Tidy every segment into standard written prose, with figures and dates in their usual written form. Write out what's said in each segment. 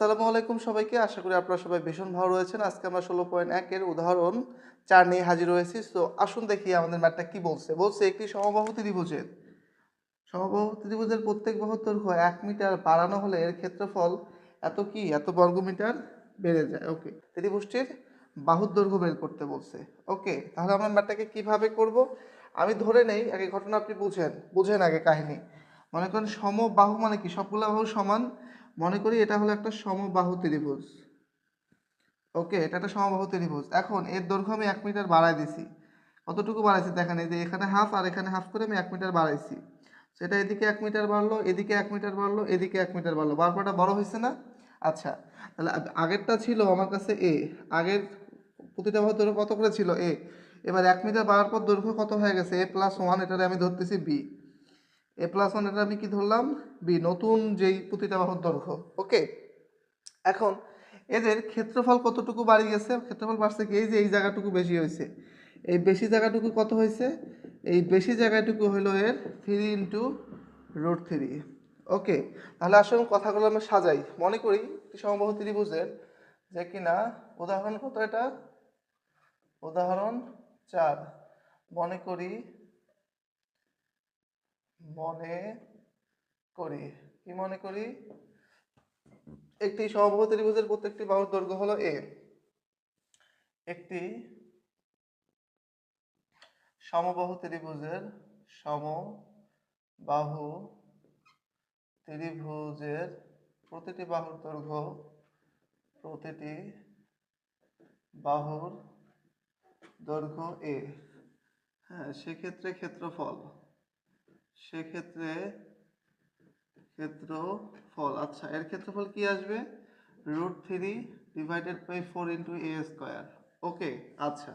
আসসালামু আলাইকুম সবাইকে। আশা করি আপনারা সবাই ভীষণ ভালো রয়েছেন। আজকে আমরা ১৬.১ এর উদাহরণ ৪ নিয়ে হাজির হয়েছি। সো আসুন দেখি আমাদের ম্যাথটা কি বলছে। বলছে একটি সমবাহু ত্রিভুজের প্রত্যেক বাহুর দৈর্ঘ্য ১ মিটার বাড়ানো হলে এর ক্ষেত্রফল এত বর্গমিটার বেড়ে যায়। ওকে, ত্রিভুজটির বাহুর দৈর্ঘ্য বের করতে বলছে। ওকে, তাহলে আমরা ম্যাথটাকে কিভাবে করব? আমি ধরে নেই আগে ঘটনা, আপনি বুঝেন আগে কাহিনী। মনে করেন সমবাহু মানে কি, সবগুলো বাহু সমান। মনে করি এটা হলো একটা সমবাহু ত্রিভুজ। ওকে, এটা একটা সমবাহু ত্রিভুজ। এখন এর দৈর্ঘ্য আমি 1 মিটার বাড়ায় দিছি। কতটুকু বাড়াইছি দেখেন, এই যে এখানে হাফ আর এখানে হাফ করে আমি 1 মিটার বাড়াইছি। সেটা এদিকে 1 মিটার বাড়লো, এদিকে 1 মিটার বাড়লো, এদিকে 1 মিটার বাড়লো। বারবারটা বড় হয়েছে না? আচ্ছা, তাহলে আগেরটা ছিল আমার কাছে এ। আগের প্রতিটা বাহুর দৈর্ঘ্য কত করে ছিল? এ। এবার 1 মিটার বাড়ার পর দৈর্ঘ্য কত হয়ে গেছে? a+1, এটারে আমি ধরতেছি বি। a+1 এটা আমি কি ধরলাম? বি, নতুন যেই প্রতিটা বাহুর দৈর্ঘ্য। ওকে, এখন এদের ক্ষেত্রফল কতটুকু বাড়ি গেছে? ক্ষেত্রফল বাড়ছে কি, এই যে এই জায়গাটুকু বেশি হয়েছে। এই বেশি জায়গাটুকু কত হয়েছে? এই বেশি জায়গাটুকু হলো এর 3 × √3। ওকে, তাহলে আসলে কথাগুলো আমরা সাজাই। মনে করি একটি সমবাহু ত্রিভুজের যে কিনা উদাহরণ কত এটা? উদাহরণ 4। মনে করি কি মনে করি একটি সমবাহু ত্রিভুজের প্রত্যেকটি বাহুর দৈর্ঘ্য হলো এ। একটি সমবাহু ত্রিভুজের প্রতিটি বাহুর দৈর্ঘ্য এ। হ্যাঁ, ক্ষেত্রফল, আচ্ছা, এর ক্ষেত্রফল কি আসবে? √3/4 × a²। ওকে, আচ্ছা,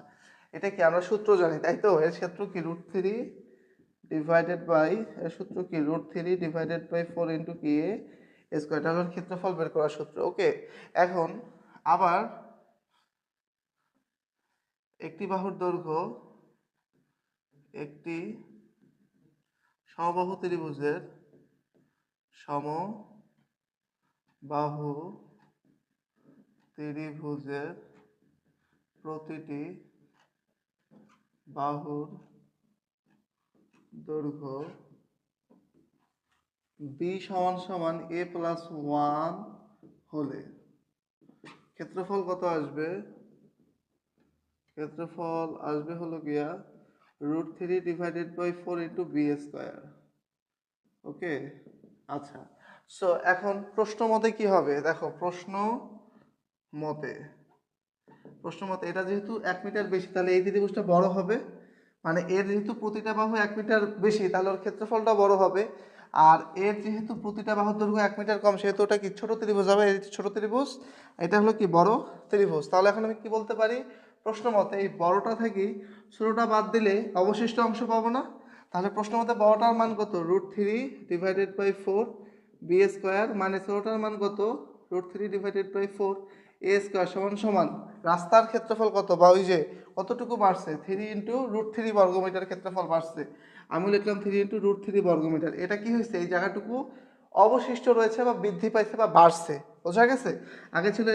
এটা কি আমরা সূত্র জানি, তাই তো? এর ক্ষেত্র কি √3/4 এটা হলো ক্ষেত্রফল বের করার সূত্র। ওকে, এখন আবার একটি বাহুর দৈর্ঘ্য একটি সমবাহু ত্রিভুজের প্রতিটি বাহুর দৈর্ঘ্য b = a+1 হলে ক্ষেত্রফল কত আসবে? ক্ষেত্রফল আসবে হলো গিয়া √3/4 × b²। ওকে, আচ্ছা। সো এখন প্রশ্ন মতে কি হবে দেখো, প্রশ্ন মতে এটা যেহেতু 1 মিটার বেশি, তাহলে এই ত্রিভুজটা বড় হবে। মানে এর যেহেতু প্রতিটা বাহু 1 মিটার বেশি, তাহলে ওর ক্ষেত্রফলটা বড় হবে। আর এর যেহেতু প্রতিটা বাহুর দৈর্ঘ্য 1 মিটার কম, সেহেতু ওটা কি ছোট ত্রিভুজ হবে। এই ছোট ত্রিভুজ, এটা হলো কি বড় ত্রিভুজ। তাহলে এখন আমি কি বলতে পারি? প্রশ্ন মতে এই বড়টা থেকেই ছোটটা বাদ দিলে অবশিষ্ট অংশ পাবো না? তাহলে প্রশ্ন মতে বড়টার মান কত? √3/4 মানে ছোটটার মান কত? √3/4 রাস্তার ক্ষেত্রফল কত, বা ওই যে কতটুকু বাড়ছে? 3 × √3 ক্ষেত্রফল বাড়ছে। আমি লিখলাম 3 × √3 এটা কি হয়েছে? এই জায়গাটুকু অবশিষ্ট রয়েছে বা বৃদ্ধি পাইছে বা বাড়ছে। বোঝা গেছে? আগে ছিল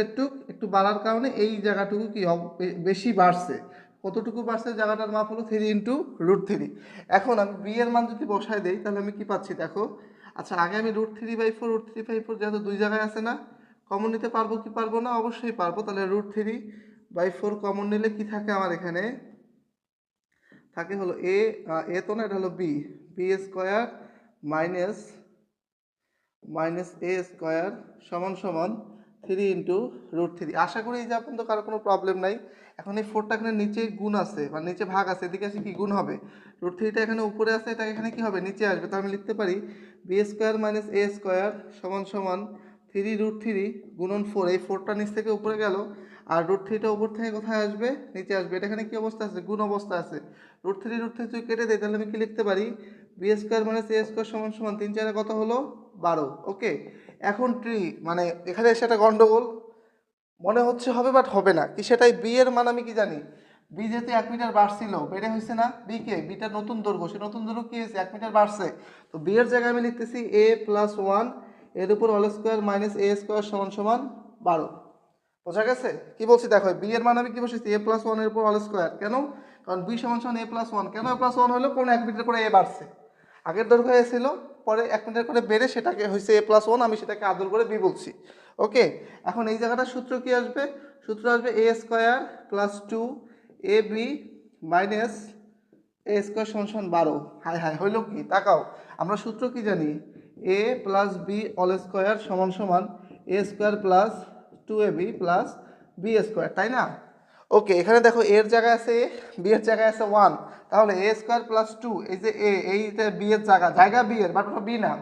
একটু বাড়ার কারণে এই জায়গাটুকু কি বেশি বাড়ছে। কতটুকু বাড়ছে? জায়গাটার মাপ হলো 3 × এখন আমি বি এর মান যদি বসায় দেই, তাহলে আমি কি পাচ্ছি দেখো। আচ্ছা, আগে আমি √3/4 যেহেতু দুই জায়গায় আছে না, কমন নিতে পারবো কি পারবো না? অবশ্যই পারবো। তাহলে √3/4 কমন নিলে কি থাকে আমার এখানে? থাকে হলো এ তো না, এটা হলো b² -a² সমান 3 × আশা করি এই যে পর্যন্ত কারো কোনো প্রবলেম নাই। এখন এই 4টা এখানে নিচে গুণ আছে বা নিচে ভাগ আছে, এদিকে আছে কি গুণ হবে। √3টা এখানে উপরে আছে, এটা এখানে কি হবে? নিচে আসবে। তো আমি লিখতে পারি b² - a² = 3 √3 গুণন 4। এই 4টা নিচ থেকে উপরে গেল, আর √3টা উপর থেকে কোথায় আসবে? নিচে আসবে। এটা এখানে কি অবস্থা আছে? গুণ অবস্থা আছে। √3 যদি কেটে দেয়, তাহলে আমি কি লিখতে পারি? b² - a² = 3 × 4 কত হলো? 12। ওকে, এখন মানে এখানে এসে একটা গন্ডগোল মনে হচ্ছে হবে, বাট হবে না কি সেটাই। বি এর মান আমি কি জানি? বি যেহেতু 1 মিটার বাড়ছিল, বেড়ে হয়েছে না বিটার নতুন দৈর্ঘ্য, সে নতুন দৈর্ঘ্য কি হয়েছে? 1 মিটার বাড়ছে। তো বি এর জায়গায় আমি লিখতেছি a+1 এর উপর হোল স্কোয়ার -a² = 12। বোঝা গেছে? কি বলছি দেখো, বি এর মান আমি কি বসেছি এ প্লাস ওয়ানের উপর অল স্কোয়ার। কেন? কারণ বি সমান সমান এ প্লাস ওয়ান। কেন এ প্লাস ওয়ান হলো? কোন 1 মিটার করে এ বাড়ছে, আগের দৈর্ঘ্য এ ছিল, পরে 1 মিটার করে বেড়ে সেটাকে হয়েছে এ প্লাস ওয়ান, আমি সেটাকে আদর করে বি বলছি। ওকে, এখন এই জায়গাটার সূত্র কি আসবে? সূত্র আসবে এ square plus 2 A B minus A square সমান সমান 12। হাই হাই হইল কি? তাকাও, আমরা সূত্র কি জানি? A plus b all square সমান সমান a square plus 2ab plus b square, তাই না? ওকে, এখানে দেখো এর জায়গায় আছে এ, বি এর জায়গায় আছে 1, তাহলে এ স্কোয়ার প্লাস 2, এই যে এ, এই যে বি এর জায়গা বি এর, বাট ওটা বি না,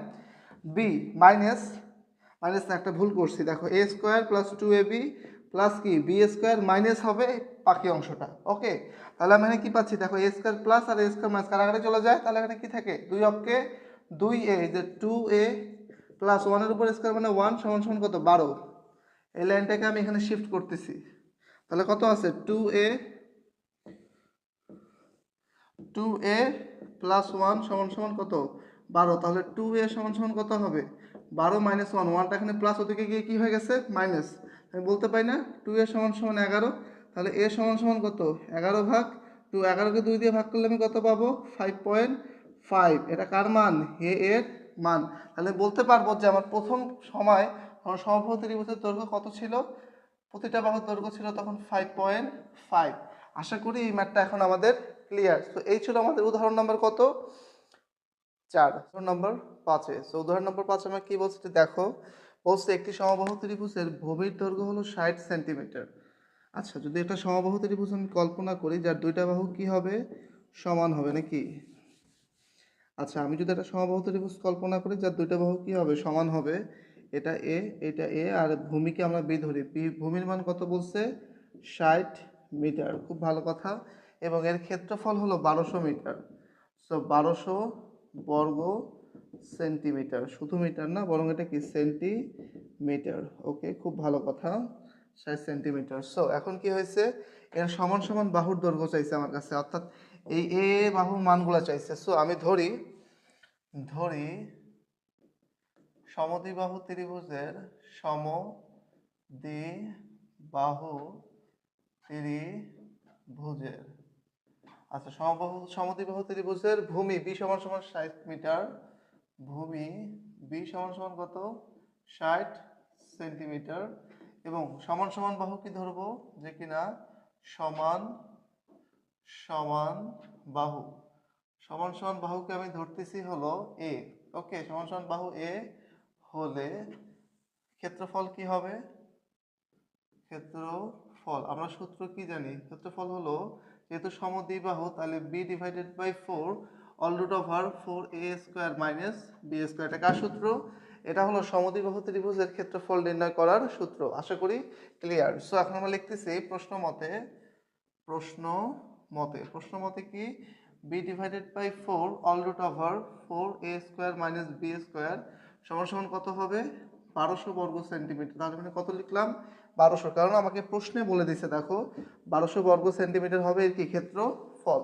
বি মাইনাস, মাইনাস একটা ভুল করছি, দেখো এ স্কোয়ার প্লাস 2ab প্লাস কি বি স্কোয়ার মাইনাস হবে বাকি অংশটা। ওকে, তাহলে আমি এখানে কি পাচ্ছি দেখো, এ স্কোয়ার প্লাস আর এ স্কোয়ার মাইনাস কারাগারে চলে যায়, তাহলে এখানে কি থাকে 2 অক্ষে 2a, যে 2a প্লাস 1 উপর স্কোয়ার মানে 1 সমান সমান কত 12। এই লাইনটাকে আমি এখানে শিফট করতেছি, তাহলে কত আছে 2a প্লাস 1 সমান সমান কত 12। তাহলে 2a সমান সমান কত হবে 12 মাইনাস 1, 1টা এখানে প্লাস, ওদিকে গিয়ে কি হয়ে গেছে মাইনাস। আমি বলতে পারি না 2a সমান সমান 11, তাহলে a সমান সমান কত 11 ভাগ 2, 11কে 2 দিয়ে ভাগ করলে আমি কত পাবো 5.5। এটা কার মান? এ এর মান। তাহলে বলতে পারবো যে আমার প্রথম সময় আমার সমবাহু ত্রিভুজের দৈর্ঘ্য কত ছিল, প্রতিটা বাহুর দৈর্ঘ্য ছিল তখন 5.5। আশা করি এই ম্যাথটা এখন আমাদের ক্লিয়ার। তো এই ছিল আমাদের উদাহরণ নম্বর কত 4, উদাহরণ নম্বর 5-এ। সো উদাহরণ নম্বর 5 আমরা কি বলছি দেখো, বলছে একটি সমবাহু ত্রিভুজের ভূমির দৈর্ঘ্য হলো 60 সেন্টিমিটার। আচ্ছা, যদি একটা সমবাহু ত্রিভুজ আমি কল্পনা করি যার দুইটা বাহু কি হবে সমান হবে নাকি? আচ্ছা, আমি যদি একটা সমবাহু ত্রিভুজ কল্পনা করি যার দুইটা বাহু কি হবে সমান হবে, এটা এ এটা এ, আর ভূমিকে আমরা বি ধরি, ভূমির মান কত বলছে 60 মিটার, খুব ভালো কথা। এবং এর ক্ষেত্রফল হলো 1200 মিটার। সো 1200 বর্গ সেন্টিমিটার, শুধু মিটার না বরং এটা কি সেন্টিমিটার। ওকে, খুব ভালো কথা, 60 সেন্টিমিটার। সো এখন কি হয়েছে, এর সমান সমান বাহুর দৈর্ঘ্য চাইছে আমার কাছে, অর্থাৎ এই এ বাহুর মানগুলো চাইছে। সো আমি ধরি সমদ্বিবাহু ত্রিভুজের সমদ্বিবাহু ত্রিভুজের, আচ্ছা সমদ্বিবাহু ত্রিভুজের ভূমি বি সমান সমান 60 মিটার, ভূমি বি সমান সমান কত 60 সেন্টিমিটার, এবং সমান সমান বাহু কি ধরবো, যে কিনা সমান সমান বাহু, সমান সমান বাহুকে আমি ধরতেছি হলো এ। ওকে, সমান সমান বাহু এ হলে ক্ষেত্রফল কি হবে, ক্ষেত্রফল আমরা সূত্র কি জানি, ক্ষেত্রফল হলো যেহেতু সমদ্বিবাহু তাহলে b divided by 4 all root over 4a square minus b square. এটা কার সূত্র? এটা হলো সমদ্বিবাহু ত্রিভুজের ক্ষেত্রফল নির্ণয় করার সূত্র। আশা করি ক্লিয়ার। সো এখন আমরা লিখতেছি প্রশ্ন মতে কি b divided by 4 all root over 4a square minus b square সমান সমান কত হবে 1200 বর্গ সেন্টিমিটার। তাহলে মানে কত লিখলাম 1200, কারণ আমাকে প্রশ্নে বলে দিছে দেখো 1200 বর্গ সেন্টিমিটার হবে এর কি ক্ষেত্রফল।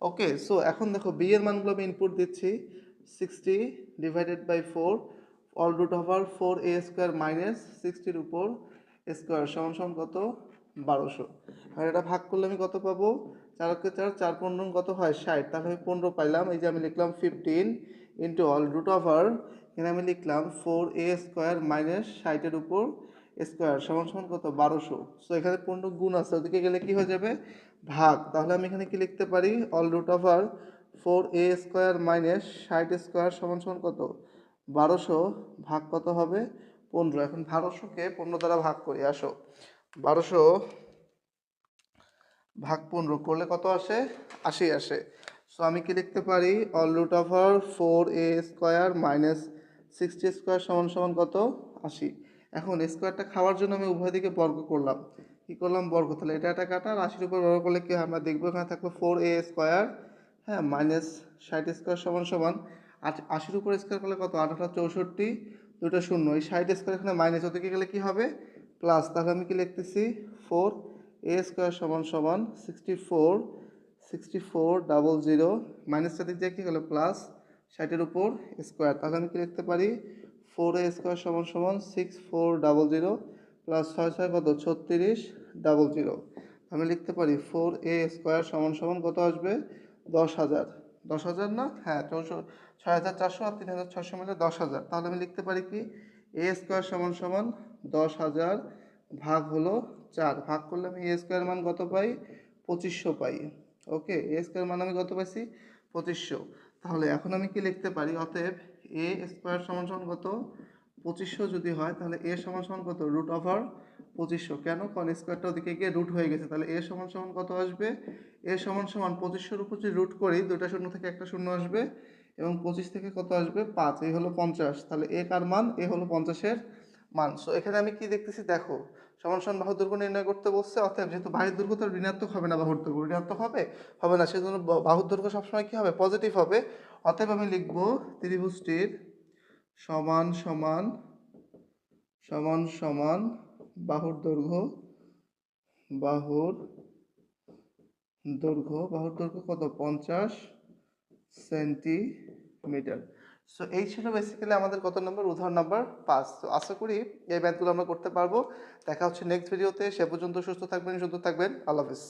ওকে, সো এখন দেখো বি এর মানগুলো আমি ইনপুট দিচ্ছি, 60 divided by 4 all root over 4a square minus 60-র উপর স্কোয়ার সমান সমান কত 1200। আর এটা ভাগ করলে আমি কত পাবো, 4 কে 4, 4 15 কত হয় 60, তাহলে আমি 15 পাইলাম। এই যে আমি লিখলাম 15 ইন্টু অল রুট ওভার, এখানে আমি লিখলাম 4a স্কোয়ার মাইনাস 60-এর উপর স্কোয়ার সমান সমান কত 1200। সো এখানে 15 গুণ আছে, ওদিকে গেলে কি হয়ে যাবে ভাগ, তাহলে আমি এখানে কি লিখতে পারি all root over 4a square minus 60 square সমান সমান কত 1200 ভাগ কত হবে 15। এখন 1200-কে 15 দ্বারা ভাগ করি, আসো 1200 ভাগ 15 করলে কত আসে 80 আসে। সো আমি কি লিখতে পারি all root over 4a square minus 60 square সমান সমান কত 80। এখন স্কোয়ারটা খাওয়ার জন্য আমি উভয় দিকে বর্গ করলাম, কি করলাম বর্গ, তাহলে এটা কাটা আর 80-র উপর বর্গ করলে কি হয় আমরা দেখবো এখানে থাকলো 4a স্কোয়ার, হ্যাঁ মাইনাস 60 স্কোয়ার সমান সমান 80-র উপর স্কোয়ার করলে কত 8 64, দুটো শূন্য, এই 60 স্কোয়ার এখানে মাইনাস, ওদিকে গেলে কি হবে প্লাস, তাহলে আমি কি লিখতেছি 4a স্কোয়ার সমান সমান 64 মাইনাসটা দিক দিয়ে কি হলো প্লাস 60-এর উপর স্কোয়ার, তাহলে আমি কি লিখতে পারি 4a স্কোয়ার সমান সমান 6400 প্লাস 6 6 কত 3600। আমি লিখতে পারি 4a² সমান সমান কত আসবে 10,000। 10,000 না, হ্যাঁ 6,400 আর 3,600 মিলে 10,000। তাহলে আমি লিখতে পারি কি a² সমান সমান 10,000 ভাগ হলো 4, ভাগ করলে আমি a² মান কত পাই 2500 পাই। ওকে, a² মান আমি কত পাইছি 2500। তাহলে এখন আমি কি লিখতে পারি, অতএব a² সমান সমান কত 2500 যদি হয় তাহলে a সমান সমান কত √2500। কেন, কারণ স্কোয়ারটা ওদিকে গিয়ে রুট হয়ে গেছে, তাহলে a সমান সমান কত আসবে a সমান সমান 2500-র উপর যদি রুট করি দুটা শূন্য থেকে একটা শূন্য আসবে এবং 25 থেকে কত আসবে 5, এই হলো 50। তাহলে a কার মান, a হলো 50-এর মান। সো এখানে আমি কি দেখতেছি দেখো, সমান সমান বাহুর দৈর্ঘ্য নির্ণয় করতে বলছে, অতএব যেহেতু বাহুর দৈর্ঘ্য তো ঋণাত্মক হবে না, বাহুর দৈর্ঘ্য ঋণাত্মক হবে হবে না, সেজন্য বাহুর দৈর্ঘ্য সবসময় কি হবে পজিটিভ হবে। অতএব আমি লিখব ত্রিভুজটির সমান সমান সমান সমান বাহুর দৈর্ঘ্য বাহুর বাহুর দৈর্ঘ্য কত 50 সেন্টিমিটার। সো এই ছিল বেসিক্যালি আমাদের কত নম্বর উদাহরণ নাম্বার 5। তো আশা করি এই ম্যাথগুলো আমরা করতে পারবো। দেখা হচ্ছে নেক্সট ভিডিওতে, সে পর্যন্ত সুস্থ থাকবেন, সুন্দর থাকবেন, আল্লাহ হাফেজ।